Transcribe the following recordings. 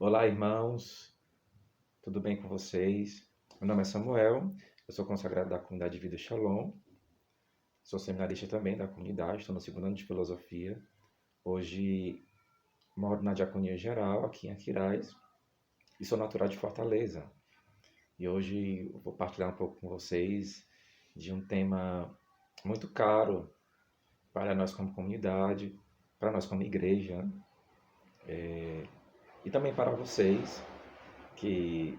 Olá, irmãos, tudo bem com vocês? Meu nome é Samuel, eu sou consagrado da comunidade de Vida Shalom, sou seminarista também da comunidade, estou no segundo ano de filosofia. Hoje moro na Diaconia Geral, aqui em Aquiraz, e sou natural de Fortaleza. E hoje eu vou partilhar um pouco com vocês de um tema muito caro para nós como comunidade, para nós como igreja, né? E também para vocês que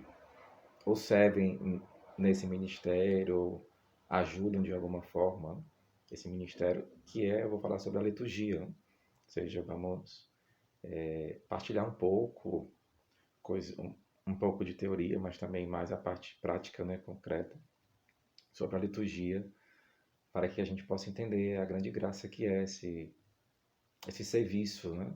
ou servem nesse ministério, ajudam de alguma forma esse ministério, que é, eu vou falar sobre a liturgia, né? Ou seja, vamos partilhar um pouco, um pouco de teoria, mas também mais a parte prática, né, concreta, sobre a liturgia, para que a gente possa entender a grande graça que é esse serviço, né,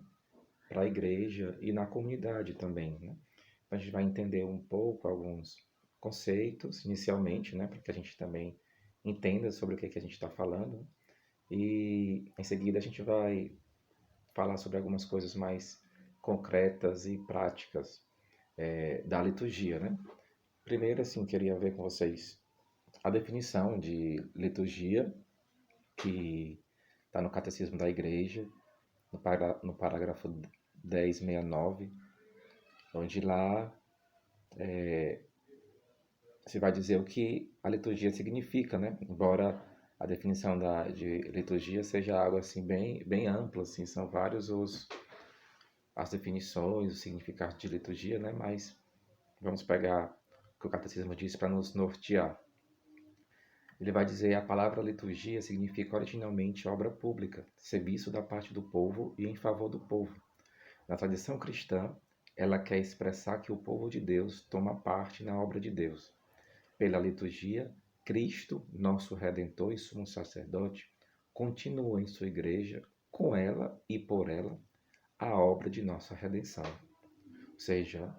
para a igreja e na comunidade também, né? Então, a gente vai entender um pouco alguns conceitos inicialmente, né, para que a gente também entenda sobre o que a gente está falando. E em seguida a gente vai falar sobre algumas coisas mais concretas e práticas da liturgia, né? Primeiro, assim, queria ver com vocês a definição de liturgia, que está no Catecismo da Igreja, no parágrafo 1069, onde lá se vai dizer o que a liturgia significa, né? Embora a definição de liturgia seja algo assim bem amplo, assim, são vários as definições, os significados de liturgia, né? Mas vamos pegar o que o catecismo diz para nos nortear. Ele vai dizer: a palavra liturgia significa originalmente obra pública, serviço da parte do povo e em favor do povo. Na tradição cristã, ela quer expressar que o povo de Deus toma parte na obra de Deus. Pela liturgia, Cristo, nosso Redentor e sumo sacerdote, continua em sua igreja, com ela e por ela, a obra de nossa redenção. Ou seja,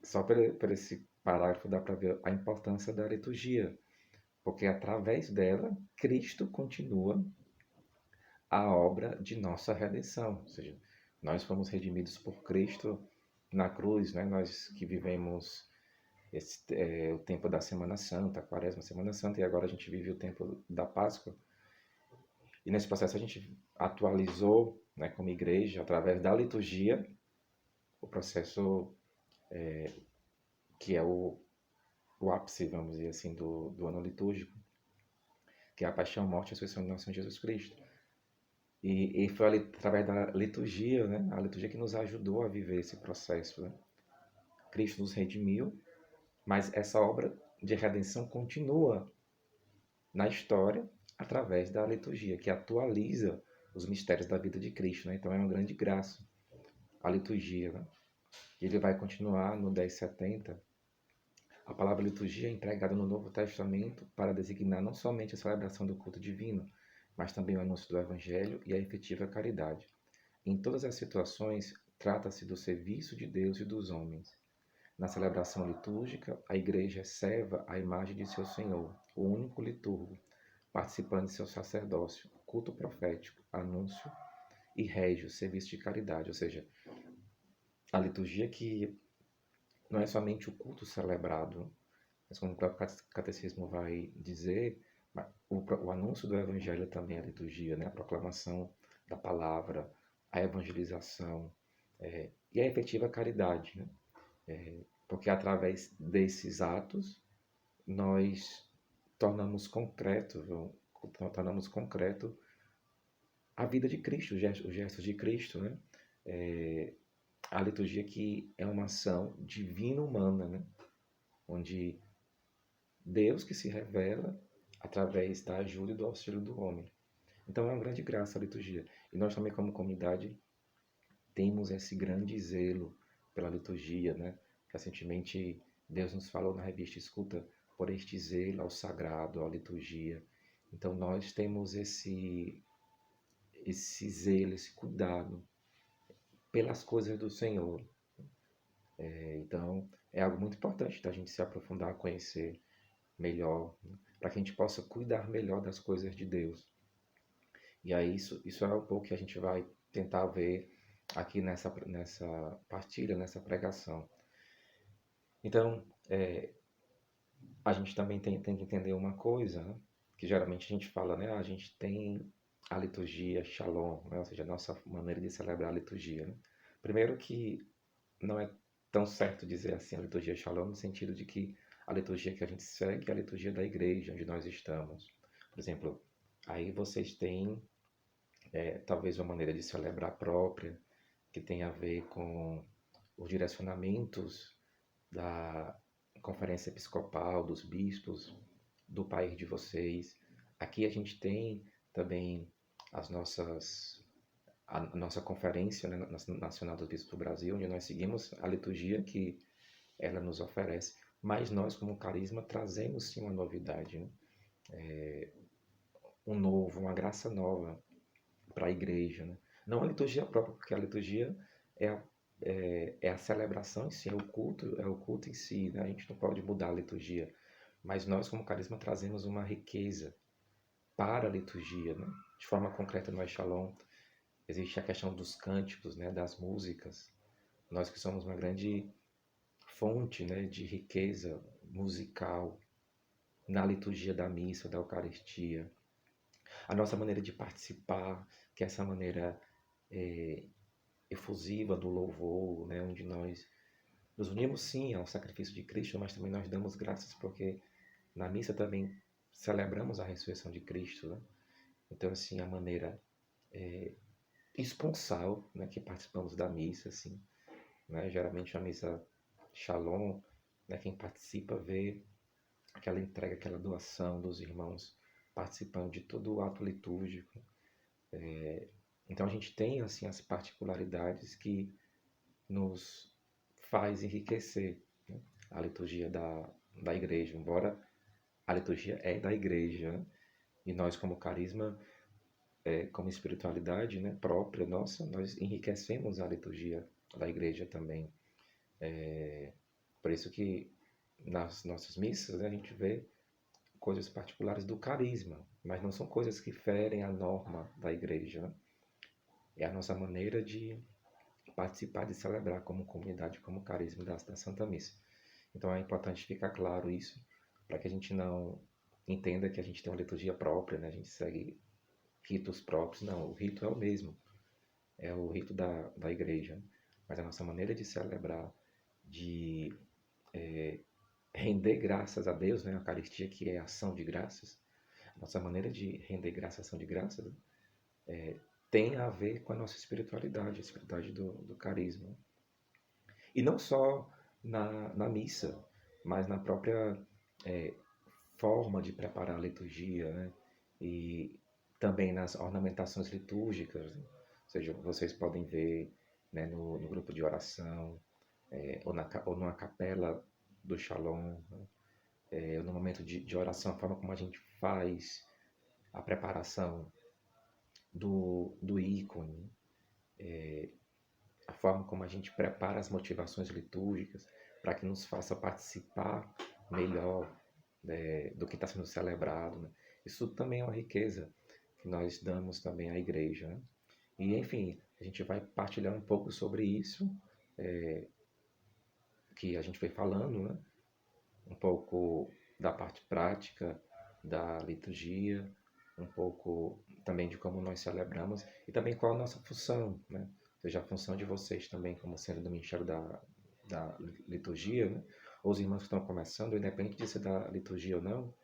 só por esse parágrafo dá para ver a importância da liturgia, porque através dela, Cristo continua a obra de nossa redenção. Ou seja, nós fomos redimidos por Cristo na cruz, né? Nós que vivemos o tempo da Semana Santa, a Quaresma, Semana Santa, e agora a gente vive o tempo da Páscoa. E nesse processo a gente atualizou, né, como igreja, através da liturgia, o processo que é o ápice, vamos dizer assim, do ano litúrgico, que é a paixão, morte e ressurreição de nosso Senhor Jesus Cristo. E foi ali, através da liturgia, né, a liturgia que nos ajudou a viver esse processo, né? Cristo nos redimiu, mas essa obra de redenção continua na história através da liturgia, que atualiza os mistérios da vida de Cristo, né? Então é uma grande graça a liturgia, né? Ele vai continuar no 1070. A palavra liturgia é empregada no Novo Testamento para designar não somente a celebração do culto divino, mas também o anúncio do Evangelho e a efetiva caridade. Em todas as situações, trata-se do serviço de Deus e dos homens. Na celebração litúrgica, a Igreja serva a imagem de seu Senhor, o único liturgo, participando de seu sacerdócio, culto profético, anúncio e régio, serviço de caridade. Ou seja, a liturgia que não é somente o culto celebrado, mas como o próprio catecismo vai dizer, o anúncio do evangelho também é a liturgia, né? A proclamação da palavra, a evangelização e a efetiva caridade, né? Porque através desses atos nós tornamos concreto a vida de Cristo, os gestos de Cristo, né? A liturgia que é uma ação divina humana, né? Onde Deus que se revela através da ajuda e do auxílio do homem. Então é uma grande graça a liturgia. E nós também, como comunidade, temos esse grande zelo pela liturgia, né? Recentemente, Deus nos falou na revista Escuta por este zelo ao sagrado, à liturgia. Então nós temos esse zelo, esse cuidado pelas coisas do Senhor. Então é algo muito importante da gente se aprofundar, conhecer melhor, né? Para que a gente possa cuidar melhor das coisas de Deus. E aí isso é um pouco que a gente vai tentar ver aqui nessa partilha, nessa pregação. Então, a gente também tem que entender uma coisa, né? Que geralmente a gente fala, né? A gente tem a liturgia Shalom, né? Ou seja, a nossa maneira de celebrar a liturgia, né? Primeiro que não é tão certo dizer assim a liturgia Shalom, no sentido de que a liturgia que a gente segue é a liturgia da igreja onde nós estamos. Por exemplo, aí vocês têm talvez uma maneira de celebrar própria, que tem a ver com os direcionamentos da Conferência Episcopal, dos bispos, do país de vocês. Aqui a gente tem também a nossa conferência, né, Nacional dos Bispos do Brasil, onde nós seguimos a liturgia que ela nos oferece. Mas nós, como carisma, trazemos sim uma novidade, né? Uma graça nova para a igreja, né? Não a liturgia própria, porque a liturgia é a celebração em si, é o culto em si, né? A gente não pode mudar a liturgia, mas nós como carisma trazemos uma riqueza para a liturgia, né? De forma concreta no Shalom, existe a questão dos cânticos, né? Das músicas. Nós que somos uma grande fonte, né? De riqueza musical na liturgia da missa, da Eucaristia. A nossa maneira de participar, que é essa maneira efusiva do louvor, né, onde nós nos unimos sim ao sacrifício de Cristo, mas também nós damos graças porque na missa também celebramos a ressurreição de Cristo, né? Então assim a maneira esponsal, né, que participamos da missa, assim, né? Geralmente a missa Shalom, né, quem participa vê aquela entrega, aquela doação dos irmãos participando de todo o ato litúrgico. Então a gente tem assim as particularidades que nos faz enriquecer, né, a liturgia da igreja, embora a liturgia é da igreja, né? E nós como carisma, como espiritualidade, né, própria nossa, nós enriquecemos a liturgia da igreja também. Por isso que nas nossas missas, né, a gente vê coisas particulares do carisma, mas não são coisas que ferem a norma da igreja, né? É a nossa maneira de participar, de celebrar como comunidade, como carisma da Santa Missa. Então é importante ficar claro isso, para que a gente não entenda que a gente tem uma liturgia própria, né? A gente segue ritos próprios. Não, o rito é o mesmo, é o rito da igreja. Mas a nossa maneira de celebrar, de render graças a Deus, né? A Eucaristia, que é ação de graças, a nossa maneira de render graças, ação de graças, tem a ver com a nossa espiritualidade, a espiritualidade do carisma. E não só na missa, mas na própria forma de preparar a liturgia, né? E também nas ornamentações litúrgicas, né? Ou seja, vocês podem ver, né, no grupo de oração, ou numa capela do Shalom, né? No momento de oração, a forma como a gente faz a preparação do ícone, a forma como a gente prepara as motivações litúrgicas para que nos faça participar melhor do que está sendo celebrado, né? Isso também é uma riqueza que nós damos também à igreja, né? E, enfim, a gente vai partilhar um pouco sobre isso, que a gente foi falando, né? Um pouco da parte prática da liturgia, um pouco também de como nós celebramos e também qual a nossa função, né? Ou seja, a função de vocês também como sendo do Ministério da Liturgia, né? Ou os irmãos que estão começando, independente de ser da liturgia ou não,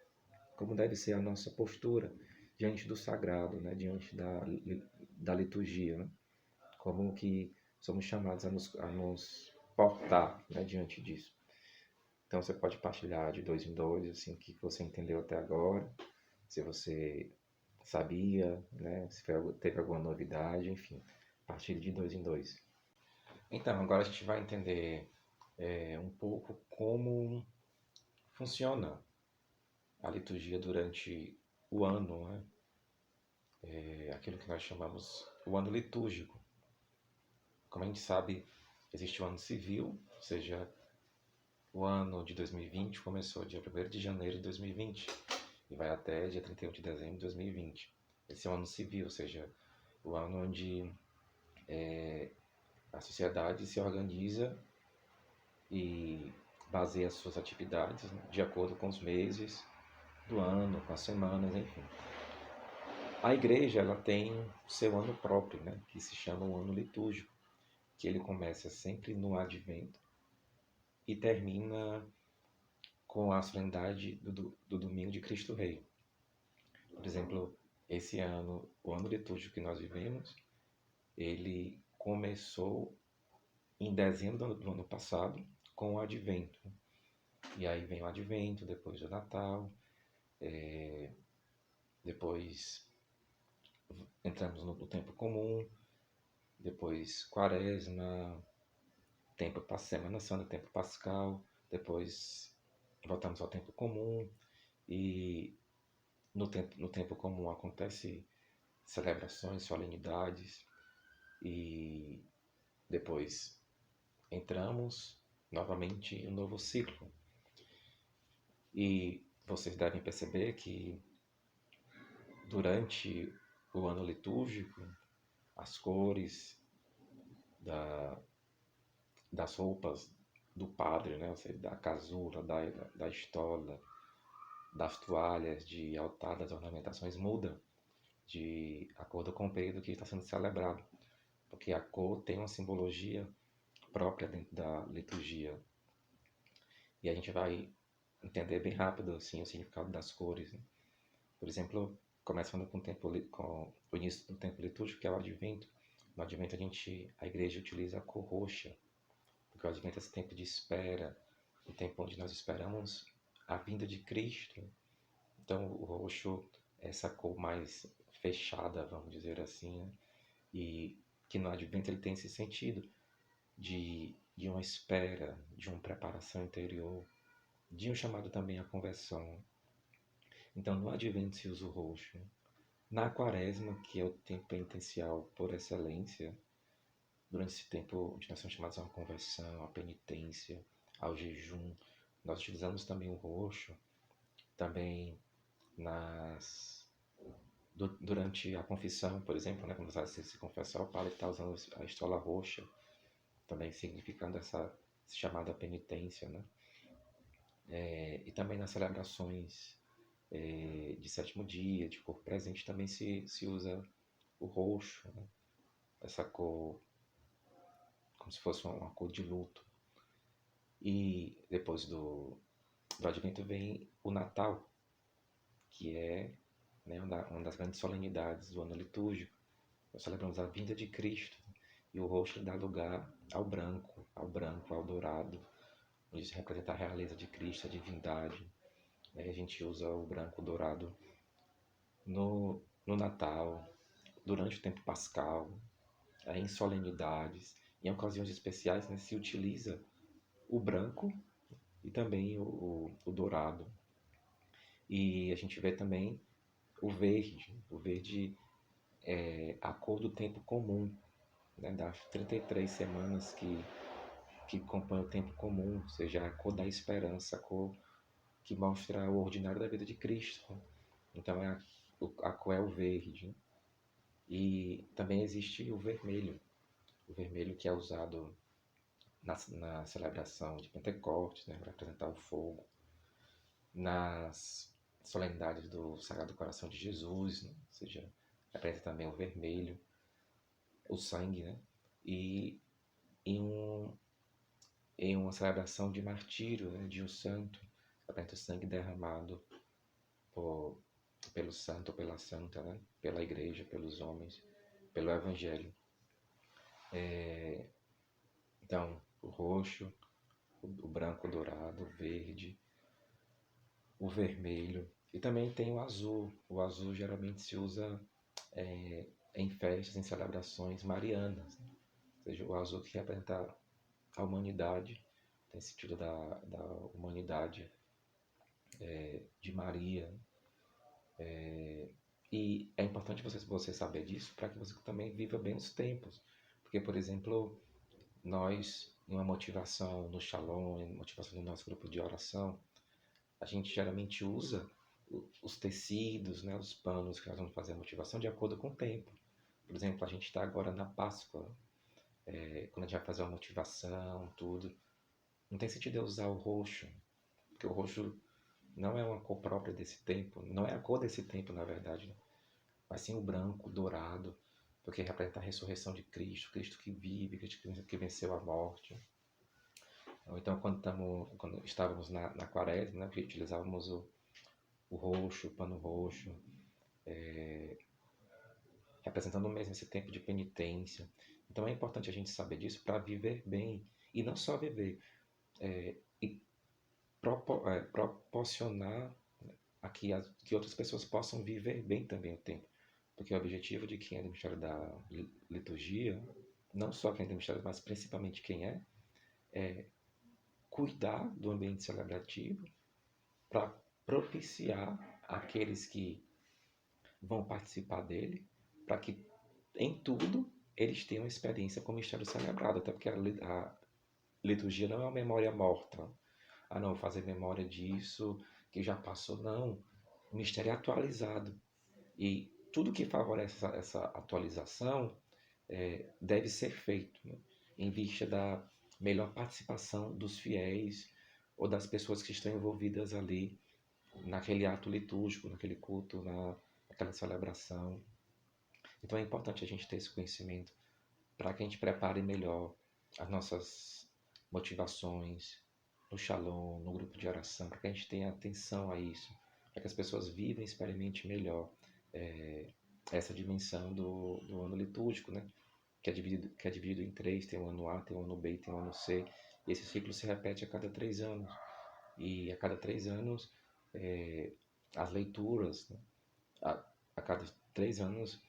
como deve ser a nossa postura diante do sagrado, né? Diante da liturgia, né? Como que somos chamados a nos portar, né? Diante disso. Então você pode partilhar de dois em dois, assim, o que você entendeu até agora, se você sabia, né? Se teve alguma novidade, enfim, partilhe de dois em dois. Então, agora a gente vai entender um pouco como funciona a liturgia durante o ano, né? Aquilo que nós chamamos o ano litúrgico. Como a gente sabe, existe o ano civil, ou seja, o ano de 2020 começou dia 1º de janeiro de 2020 e vai até dia 31 de dezembro de 2020. Esse é o ano civil, ou seja, o ano onde A sociedade se organiza e baseia suas atividades, né, de acordo com os meses do ano, com as semanas, enfim. A igreja, ela tem seu ano próprio, né, que se chama o ano litúrgico, que ele começa sempre no Advento e termina com a solenidade do domingo de Cristo Rei. Por exemplo, esse ano, o ano litúrgico que nós vivemos, ele começou em dezembro do ano passado com o Advento. E aí vem o Advento, depois o Natal, depois entramos no tempo comum, depois Quaresma, Semana Santa, tempo pascal, depois voltamos ao tempo comum e no tempo comum acontece celebrações, solenidades e depois entramos novamente em um novo ciclo. E vocês devem perceber que durante o ano litúrgico, as cores das roupas do padre, né? Ou seja, da casula, da estola, das toalhas de altar, das ornamentações mudam de acordo com o período que está sendo celebrado, porque a cor tem uma simbologia própria dentro da liturgia. E a gente vai entender bem rápido assim, o significado das cores, né? Por exemplo, começando com o início do tempo litúrgico, que é o Advento. No Advento a igreja utiliza a cor roxa, porque o Advento é esse tempo de espera, o tempo onde nós esperamos a vinda de Cristo. Então o roxo é essa cor mais fechada, vamos dizer assim, né? E que no Advento ele tem esse sentido de uma espera, de uma preparação interior, de um chamado também à conversão. Então no Advento se usa o roxo. Na Quaresma, que é o tempo penitencial por excelência, durante esse tempo onde nós somos chamados a uma conversão, à penitência, ao jejum, nós utilizamos também o roxo, também durante a confissão, por exemplo, né, quando você vai se confessar, o padre está usando a estola roxa, também significando essa chamada penitência, né? E também nas celebrações de sétimo dia, de corpo presente, também se usa o roxo, né? Essa cor, como se fosse uma cor de luto. E depois do Advento vem o Natal, que é, né, uma das grandes solenidades do ano litúrgico. Nós celebramos a vinda de Cristo e o roxo dá lugar ao branco, ao dourado, onde se representa a realeza de Cristo, a divindade. A gente usa o branco, o dourado no Natal, durante o tempo pascal, em solenidades, em ocasiões especiais, né, se utiliza o branco e também o dourado. E a gente vê também o verde. O verde é a cor do tempo comum, né, das 33 semanas que compõem o tempo comum, ou seja, a cor da esperança, a cor que mostra o ordinário da vida de Cristo. Então a cor é o verde. E também existe o vermelho que é usado na celebração de Pentecostes, né, para representar o fogo, nas solenidades do Sagrado Coração de Jesus, né, ou seja, representa também o vermelho, o sangue, né, e em uma celebração de martírio, né, de um santo, representa o sangue derramado pelo santo ou pela santa, né, pela igreja, pelos homens, pelo evangelho. Então, o roxo, o branco, o dourado, o verde, o vermelho e também tem o azul. O azul geralmente se usa em festas, em celebrações marianas, né? Ou seja, o azul que representa a humanidade, tem sentido da humanidade de Maria. E é importante você saber disso para que você também viva bem os tempos. Porque, por exemplo, nós, em uma motivação no Shalom, em motivação no nosso grupo de oração, a gente geralmente usa os tecidos, né, os panos que nós vamos fazer a motivação de acordo com o tempo. Por exemplo, a gente está agora na Páscoa. quando a gente vai fazer uma motivação, tudo. Não tem sentido eu usar o roxo, porque o roxo não é uma cor própria desse tempo, não é a cor desse tempo, na verdade, né? Mas sim o branco, o dourado, porque representa a ressurreição de Cristo, Cristo que vive, Cristo que venceu a morte. Ou então, quando estávamos na quaresma, né, que utilizávamos o roxo, o pano roxo, representando mesmo esse tempo de penitência. Então é importante a gente saber disso para viver bem, e não só viver, e proporcionar que outras pessoas possam viver bem também o tempo. Porque o objetivo de quem é do Ministério da Liturgia, não só quem é do Ministério, mas principalmente quem é cuidar do ambiente celebrativo para propiciar aqueles que vão participar dele, para que em tudo eles tenham experiência com o mistério celebrado, até porque a liturgia não é uma memória morta. Ah, não, vou fazer memória disso que já passou, não. O mistério é atualizado. E tudo que favorece essa atualização deve ser feito, né, em vista da melhor participação dos fiéis ou das pessoas que estão envolvidas ali naquele ato litúrgico, naquele culto, naquela celebração. Então é importante a gente ter esse conhecimento para que a gente prepare melhor as nossas motivações no Shalom, no grupo de oração, para que a gente tenha atenção a isso, para que as pessoas vivam e experimentem melhor é, essa dimensão do ano litúrgico, né? Que é dividido em três: tem o ano A, tem o ano B e tem o ano C. E esse ciclo se repete a cada 3 anos. E a cada 3 anos, as leituras, né? a cada 3 anos,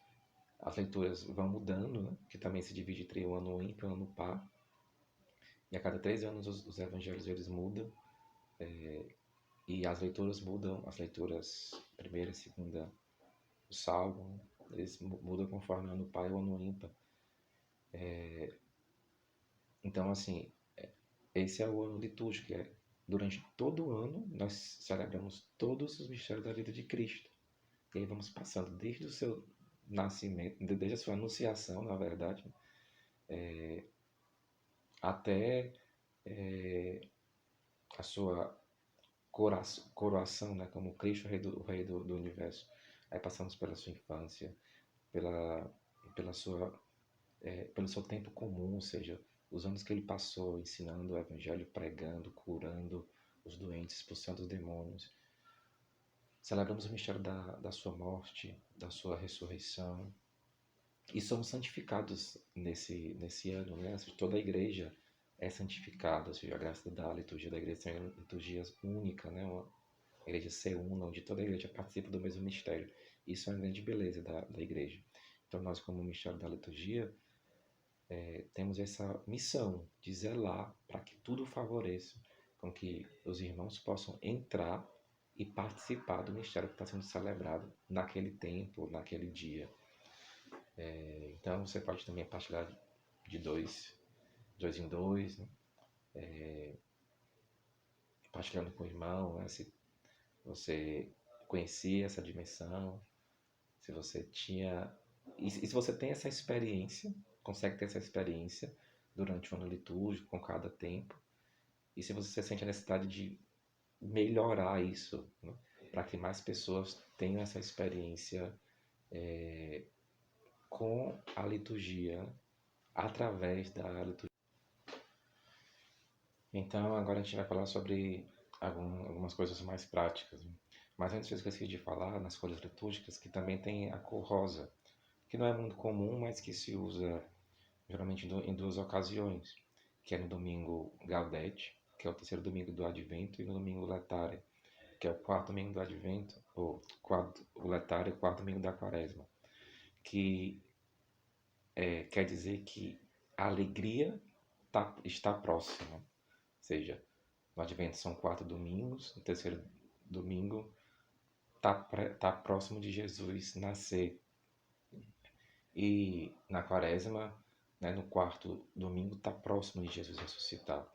as leituras vão mudando, né? Que também se divide entre o ano ímpar e o ano par. E a cada 3 anos os evangelhos eles mudam, e as leituras mudam, as leituras primeira, segunda, o salmo, né? Eles mudam conforme o ano par e o ano ímpar. Então, assim, esse é o ano litúrgico, que é durante todo o ano nós celebramos todos os mistérios da vida de Cristo. E aí vamos passando desde o seu nascimento, desde a sua anunciação, na verdade, até a sua coroação, né, como Cristo, o rei do universo. Aí passamos pela sua infância, pela, pela sua, pelo seu tempo comum, ou seja, os anos que ele passou ensinando o evangelho, pregando, curando os doentes, expulsando os demônios. Celebramos o mistério da sua morte, da sua ressurreição, e somos santificados nesse ano, né? Toda a igreja é santificada, ou seja, a graça da liturgia da igreja é uma liturgia única, né? Uma igreja ser una, onde toda a igreja participa do mesmo mistério. Isso é uma grande beleza da igreja. Então nós, como mistério da liturgia, temos essa missão de zelar para que tudo favoreça com que os irmãos possam entrar e participar do mistério que está sendo celebrado naquele tempo, naquele dia. Então você pode também partilhar de dois em dois, né? Partilhando com o irmão, né? Se você conhecia essa dimensão, se você tinha. E se você tem essa experiência, consegue ter essa experiência durante o ano litúrgico, com cada tempo, e se você sente a necessidade de melhorar isso, né? Para que mais pessoas tenham essa experiência com a liturgia, né? Através da liturgia. Então, agora a gente vai falar sobre algumas coisas mais práticas, né? Mas antes eu esqueci de falar nas folhas litúrgicas que também tem a cor rosa, que não é muito comum, mas que se usa geralmente em duas ocasiões, que é no domingo Gaudete, que é o terceiro domingo do Advento, e no domingo Letare, que é o quarto domingo do Advento, ou o Letare, o quarto domingo da Quaresma, que quer dizer que a alegria está próxima. Ou seja, no Advento são 4 domingos, no terceiro domingo está próximo de Jesus nascer. E na Quaresma, né, no quarto domingo, está próximo de Jesus ressuscitar.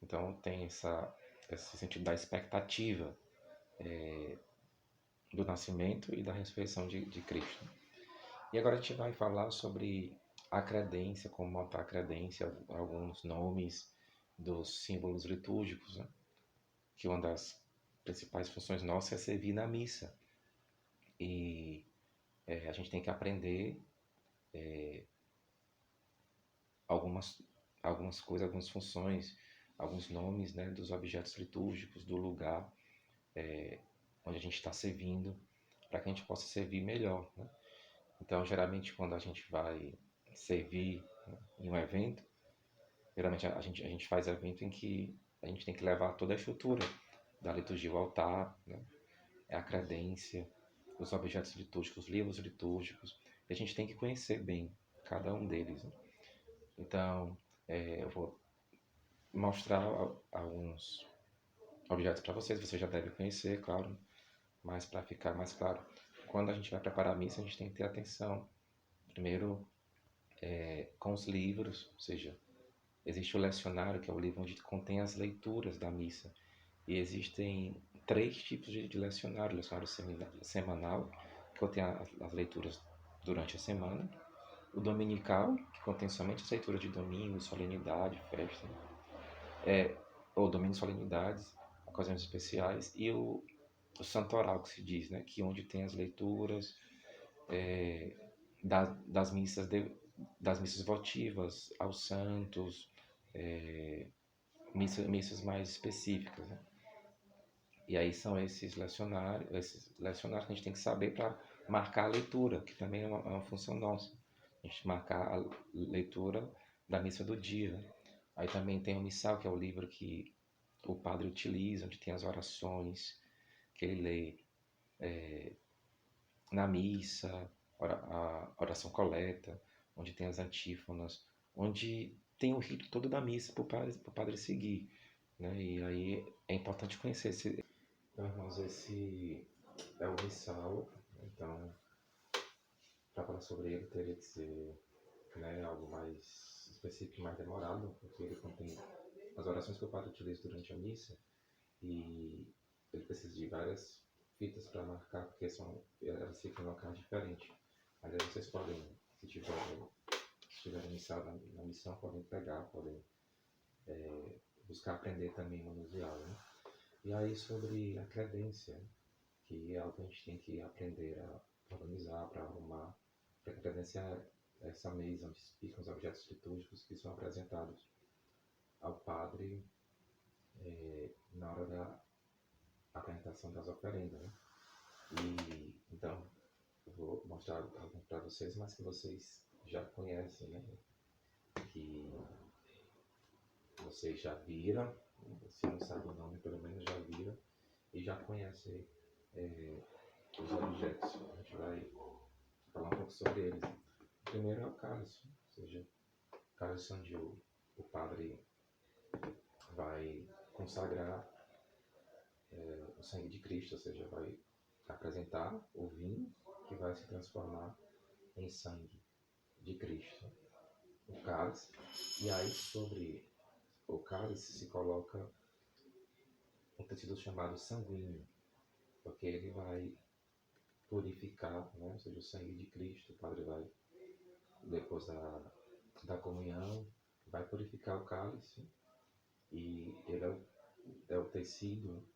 Então tem esse sentido da expectativa do nascimento e da ressurreição de Cristo. E agora a gente vai falar sobre a credência, como montar a credência, alguns nomes dos símbolos litúrgicos, né? Que uma das principais funções nossas é servir na missa. E a gente tem que aprender algumas, algumas coisas, algumas funções, alguns nomes, né, dos objetos litúrgicos, do lugar onde a gente está servindo, para que a gente possa servir melhor, né? Então, geralmente, quando a gente vai servir, né, em um evento, geralmente a gente faz evento em que a gente tem que levar toda a estrutura da liturgia, o altar, né, a credência, os objetos litúrgicos, os livros litúrgicos, e a gente tem que conhecer bem cada um deles, né? Então, eu vou mostrar alguns objetos para vocês, você já deve conhecer, claro, mas para ficar mais claro, quando a gente vai preparar a missa, a gente tem que ter atenção, primeiro, com os livros, ou seja, existe o lecionário, que é o livro onde contém as leituras da missa, e existem três tipos de lecionário: lecionário semanal, que contém as leituras durante a semana; o dominical, que contém somente as leituras de domingo, solenidade, festa, ou domingo, solenidades, ocasiões especiais; e o santoral, que se diz, né, que onde tem as leituras das missas das missas votivas aos santos, missas mais específicas, né? E aí são esses lecionários que a gente tem que saber para marcar a leitura, que também é uma função nossa. A gente marcar a leitura da missa do dia, né? Aí também tem o missal, que é o livro que o padre utiliza, onde tem as orações que ele lê na missa, a oração coleta, onde tem as antífonas, onde tem o rito todo da missa para o padre seguir, né? E aí é importante conhecer esse. Então, irmãos, esse é o missal. Então, para falar sobre ele, teria que ser, né, algo mais específico, mais demorado, porque ele contém as orações que o padre utiliza durante a missa, e ele precisa de várias fitas para marcar, porque elas ficam em locais diferentes. Aliás, vocês podem, se tiverem missal na missão, podem pegar, podem buscar aprender também, manusear, né? E aí, sobre a credência, que é algo que a gente tem que aprender a organizar, para arrumar, para que a credência é essa mesa onde ficam os objetos litúrgicos que são apresentados ao padre na hora da apresentação das oferendas, né? E então eu vou mostrar algo para vocês, mas que vocês já conhecem, né? Que vocês já viram, se não sabe o nome, pelo menos já viram e já conhecem os objetos. A gente vai falar um pouco sobre eles. O primeiro é o cálice, ou seja, o cálice onde o padre vai consagrar o sangue de Cristo, ou seja, vai apresentar o vinho que vai se transformar em sangue de Cristo, o cálice. E aí, sobre o cálice se coloca um tecido chamado sanguíneo, porque ele vai purificar, né? Ou seja, o sangue de Cristo. O padre vai, depois da comunhão, vai purificar o cálice, e ele é o tecido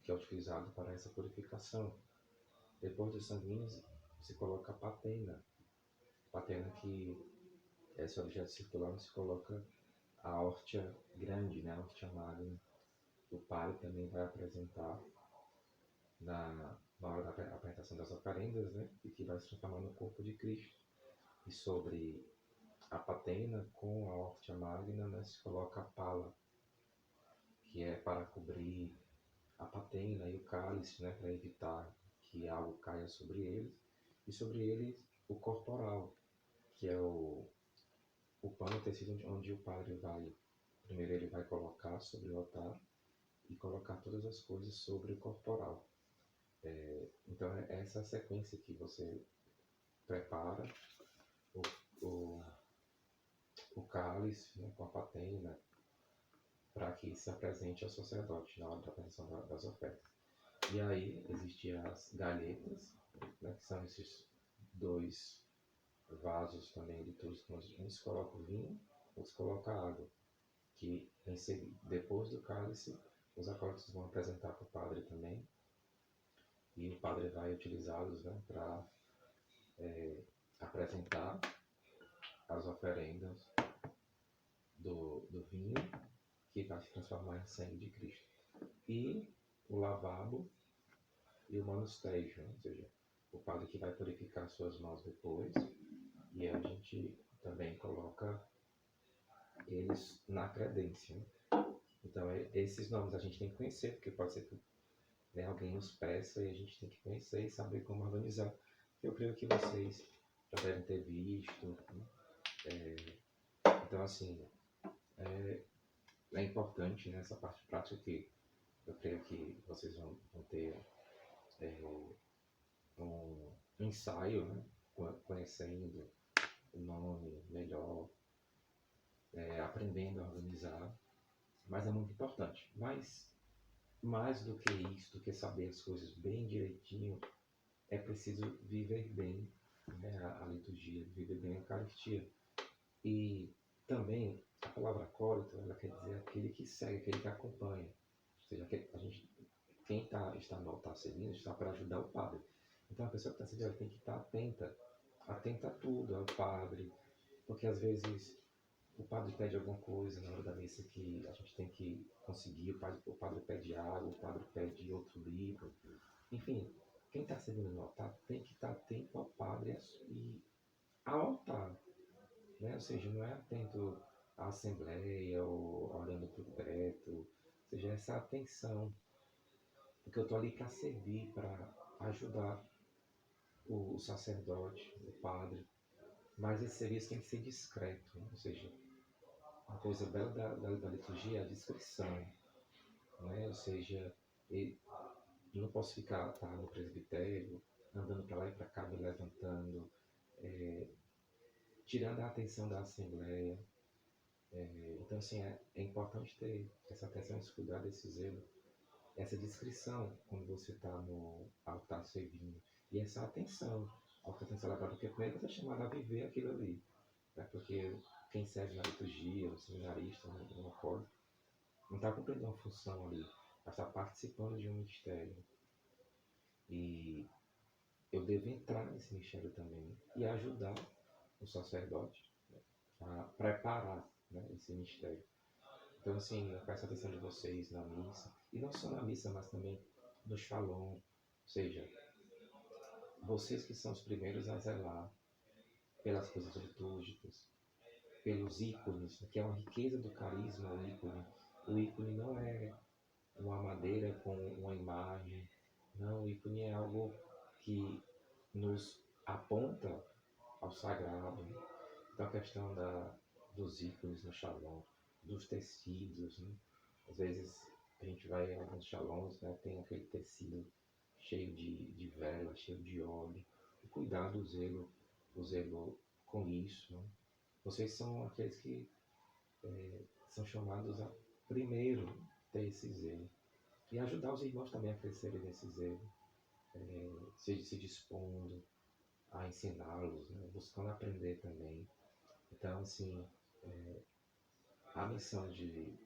que é utilizado para essa purificação. Depois dos sanguíneos se coloca a patena. Patena, que esse objeto circular, se coloca a hóstia grande, né? A hóstia magna. O padre também vai apresentar na hora da apresentação das oferendas, né? E que vai se transformar no corpo de Cristo. E sobre a patena com a hóstia magna, né, se coloca a pala, que é para cobrir a patena e o cálice, né, para evitar que algo caia sobre eles. E sobre eles o corporal, que é o pano, o tecido onde o padre vai, primeiro ele vai colocar sobre o altar e colocar todas as coisas sobre o corporal. Então é essa sequência que você prepara o, o, o cálice, né, com a patena, para que se apresente ao sacerdote na hora da apresentação das ofertas. E aí existem as galhetas, né, que são esses dois vasos também litúrgicos, uns colocam vinho, outros colocam água, que depois do cálice, os acólitos vão apresentar para o padre também, e o padre vai utilizá-los, né, para apresentar as oferendas do vinho, que vai se transformar em sangue de Cristo. E o lavabo e o manustejo, ou seja, o padre que vai purificar suas mãos depois, e a gente também coloca eles na credência. Então, esses nomes a gente tem que conhecer, porque pode ser que, né, alguém nos peça e a gente tem que conhecer e saber como organizar. Eu creio que vocês já devem ter visto, né? Então, assim, é importante, né, essa parte prática que eu creio que vocês vão ter um ensaio, né, conhecendo o nome melhor, aprendendo a organizar, mas é muito importante. Mas mais do que isso, do que saber as coisas bem direitinho, é preciso viver bem, né, a liturgia, viver bem a Eucaristia. E também a palavra acólito, ela quer dizer aquele que segue, aquele que acompanha. Ou seja, a gente, quem está no altar servindo está para ajudar o padre. Então a pessoa que está servindo tem que estar atenta a tudo, ao padre, porque às vezes o padre pede alguma coisa na hora da missa que a gente tem que conseguir, o padre pede água, o padre pede outro livro. Enfim, quem está servindo no altar tem que estar atento ao padre e ao altar, né? Ou seja, não é atento à assembleia ou olhando para o teto, ou seja, essa atenção, porque eu estou ali para servir, para ajudar o sacerdote, o padre, mas esse serviço tem que ser discreto, né? Ou seja, uma coisa bela da liturgia é a discrição, né? Ou seja, não posso ficar no presbitério, andando para lá e para cá, me levantando, tirando a atenção da assembleia. Então, assim, é importante ter essa atenção, esse cuidado, esse zelo, essa discrição quando você está no altar servindo. E essa atenção ao que está sendo celebrado, porque primeiro você é chamado a viver aquilo ali. Né? Porque quem serve na liturgia, o seminarista, no acorde, não está cumprindo uma função ali, mas está participando de um mistério. E eu devo entrar nesse mistério também e ajudar o sacerdote, né, a preparar, né, esse mistério. Então, assim, eu peço a atenção de vocês na missa, e não só na missa, mas também no shalom, ou seja, vocês que são os primeiros a zelar pelas coisas litúrgicas, pelos ícones, que é uma riqueza do carisma, o ícone. O ícone não é uma madeira com uma imagem, não, o ícone é algo que nos aponta ao sagrado. Então a questão dos ícones no shalom, dos tecidos, né? Às vezes a gente vai em alguns shalons, né? Tem aquele tecido cheio de vela, cheio de óleo. O cuidado, o zelo com isso. Né? Vocês são aqueles que são chamados a primeiro ter esse zelo. E ajudar os irmãos também a crescerem nesse zelo, se dispondo a ensiná-los, né? Buscando aprender também. Então, assim, a missão de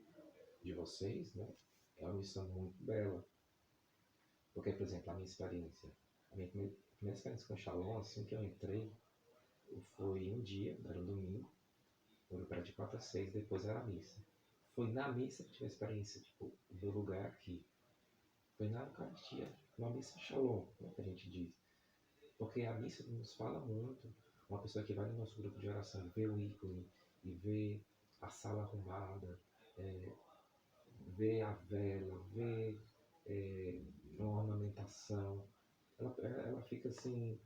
vocês, né, é uma missão muito bela. Porque, por exemplo, a minha primeira experiência com o Shalom, assim que eu entrei, foi um dia, era um domingo, era de 4 a 6, depois era a missa. Foi na missa que eu tive a experiência, tipo, do lugar aqui. Foi na Eucaristia, uma missa Shalom, né, que a gente diz. Porque a missa nos fala muito. Uma pessoa que vai no nosso grupo de oração, vê o ícone e vê a sala arrumada, vê a vela, vê uma ornamentação, ela fica assim,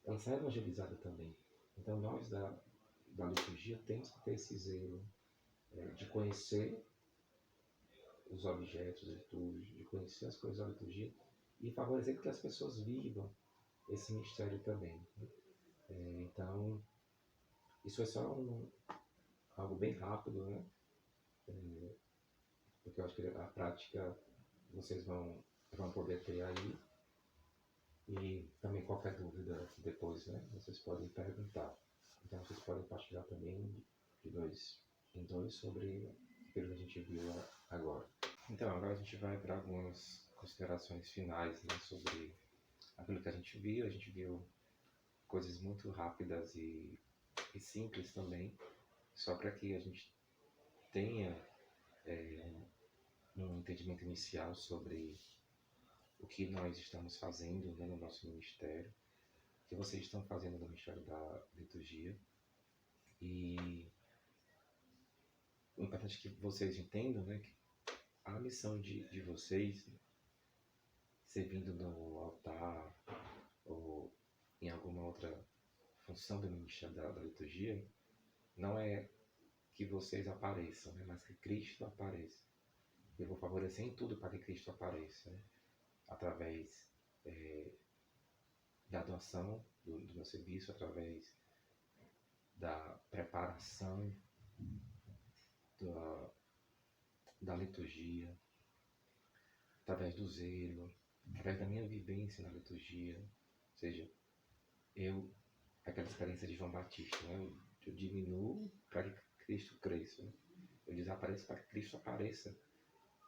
ela sai evangelizada também. Então nós da liturgia temos que ter esse zelo de conhecer os objetos litúrgicos, de conhecer as coisas da liturgia e favorecer que as pessoas vivam esse mistério também. Né? Então, isso é só algo bem rápido, né? Porque eu acho que a prática vocês vão poder ter aí. E também qualquer dúvida depois, né, vocês podem perguntar. Então vocês podem partilhar também de dois em dois sobre aquilo que a gente viu agora. Então agora a gente vai para algumas considerações finais, né, sobre aquilo que a gente viu. A gente viu coisas muito rápidas e simples também, só para que a gente tenha um entendimento inicial sobre o que nós estamos fazendo, né, no nosso ministério, o que vocês estão fazendo no Ministério da Liturgia. E o importante é que vocês entendam, né, que a missão de vocês, servindo no altar ou em alguma outra função do Ministério da Liturgia, não é que vocês apareçam, né, mas que Cristo apareça. Eu vou favorecer em tudo para que Cristo apareça, né, através da doação do meu serviço, através da preparação da, da liturgia, através do zelo, através da minha vivência na liturgia. Ou seja, aquela experiência de João Batista, né? Eu diminuo para que Cristo cresça. Né? Eu desapareço para que Cristo apareça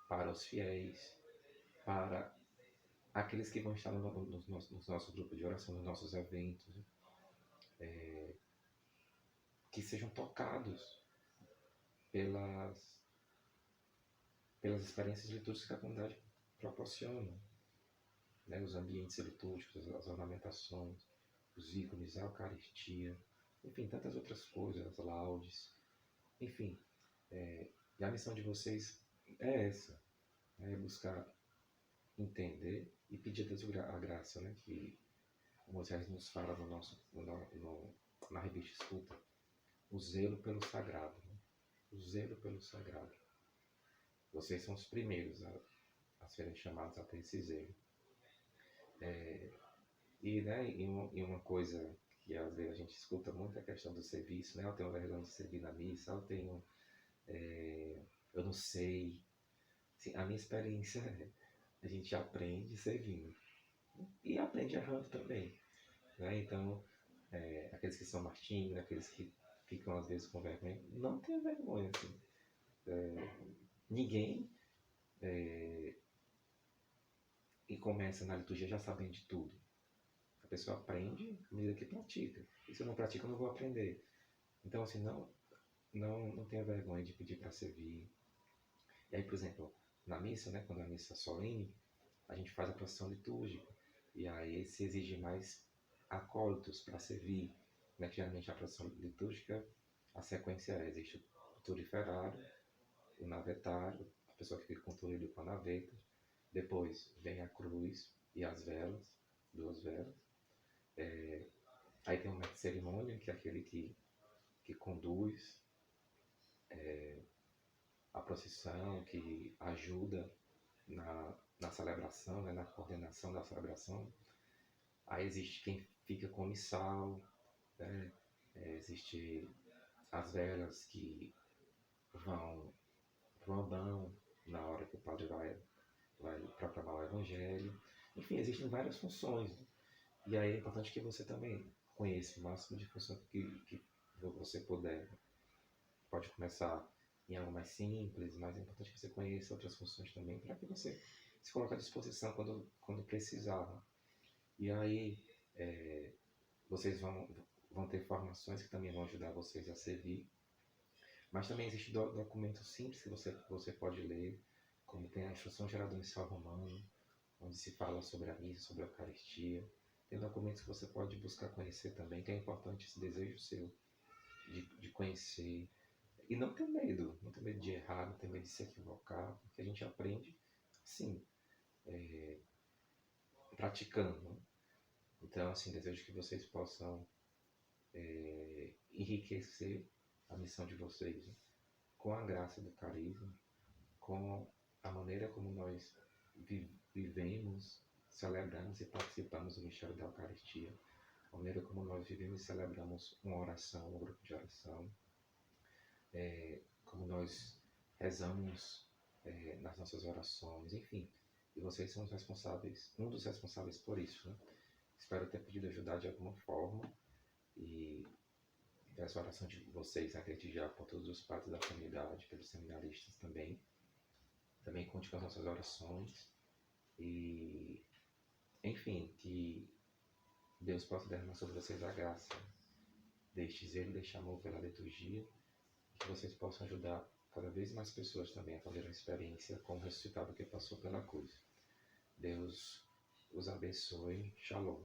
para os fiéis, para aqueles que vão estar nos nossos grupos de oração, nos nossos eventos, né? Que sejam tocados pelas experiências litúrgicas que a comunidade proporciona, né? Os ambientes litúrgicos, as ornamentações, os ícones, a Eucaristia, enfim, tantas outras coisas, as laudes, enfim. E a missão de vocês é essa, né? É buscar entender e pedir a Deus a graça, né? Que o Moisés nos fala na revista Escuta, o zelo pelo sagrado, né? O zelo pelo sagrado. Vocês são os primeiros a serem chamados a ter esse zelo. E, né, e uma coisa que às vezes a gente escuta muito é a questão do serviço, né? Eu tenho vergonha de servir na missa, eu não sei. Assim, a minha experiência é a gente aprende servindo e aprende errando também, né? Então, aqueles que são mais tímidos, aqueles que ficam às vezes com vergonha, não tenha vergonha, assim. Ninguém e começa na liturgia já sabendo de tudo. A pessoa aprende à medida que pratica. E se eu não pratico, eu não vou aprender. Então, assim, não tenha vergonha de pedir para servir. E aí, por exemplo, na missa, né, quando é a missa solene, a gente faz a procissão litúrgica. E aí se exige mais acólitos para servir. Né, que geralmente a procissão litúrgica, a sequência existe o turiferário, o navetário, a pessoa que fica com o turido e com a naveta. Depois vem a cruz e as velas, 2 velas. Aí tem o mestre de cerimônia, que é aquele que conduz a procissão, que ajuda na celebração, né, na coordenação da celebração. Aí existe quem fica com o missal, né? Existe as velas que vão andando na hora que o padre vai proclamar o evangelho. Enfim, existem várias funções. Né? E aí é importante que você também conheça o máximo de funções que você puder. Pode começar em algo mais simples, mas é importante que você conheça outras funções também, para que você se coloque à disposição quando precisar. E aí vocês vão ter formações que também vão ajudar vocês a servir. Mas também existe documentos simples que você pode ler, como tem a Instrução Geral do Missal Romano, onde se fala sobre a missa, sobre a Eucaristia. Tem documentos que você pode buscar conhecer também, que é importante esse desejo seu de conhecer. E não ter medo de errar, não ter medo de se equivocar, porque a gente aprende, sim, praticando. Né? Então, assim, desejo que vocês possam enriquecer a missão de vocês, né? Com a graça do carisma, com a maneira como nós vivemos, celebramos e participamos do mistério da Eucaristia, a maneira como nós vivemos e celebramos uma oração, um grupo de oração, como nós rezamos nas nossas orações, enfim. E vocês são os responsáveis, um dos responsáveis por isso, né? Espero ter podido ajudar de alguma forma e peço a oração de vocês, acredite já por todos os padres da comunidade, pelos seminaristas também. Também conte com as nossas orações e, enfim, que Deus possa derramar sobre vocês a graça deste zelo, deste amor pela liturgia, e que vocês possam ajudar cada vez mais pessoas também a fazer uma experiência com o ressuscitado que passou pela cruz. Deus os abençoe. Shalom.